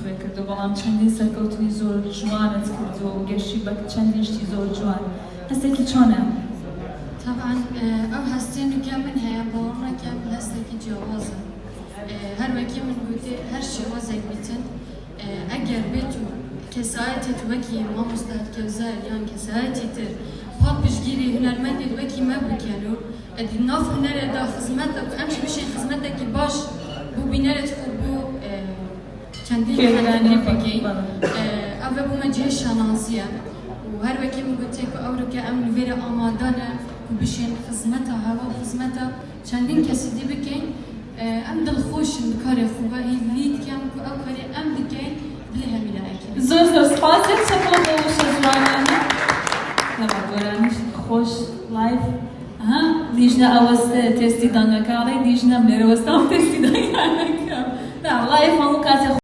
توێ کردو بەڵام چەندین سەرکەوتنی زۆر جوانت کردو و گەشتی بە چەندین شتی زۆر جوان هەستێکی چۆنە؟ طبعا ئەو هەستێنێکیان من هەیە باوەڕێکیان هەستێکی جیاوازە هەر وەکی من گوتێ هەر شێوازێک بیتن ئەگەر بێت و کەسایەتێت وەکی مامۆستا کەوزار یان کەسایەتی تر هات پشتگیری هونەرمەندێت وەکی me بکەن و di nav hunerê de xizmet em ji bişên xizmetekî baş bû bînerê xwe bû çendîn xelênî bikî ev ve bû me cihê şanasî ye û her wekî min gotiye ku ewreke em li vêre amade ne ku bişên xizmeta heva xizmeta çendîn kesî dî bikin em dilxweşin bi karê xwe ve hîvî dikin ku ew karê em dikin bilê hemîlayekê زۆر زۆر سپاس چەپۆ بۆ وشە جوانانە لەبەر گۆرانیش خۆش لایف دیژنە ئەوەستە تێستی دەنگەکەڵی دیژنە مێرەوەستان تێستی دەنگەکە لایف هەموو کاتێ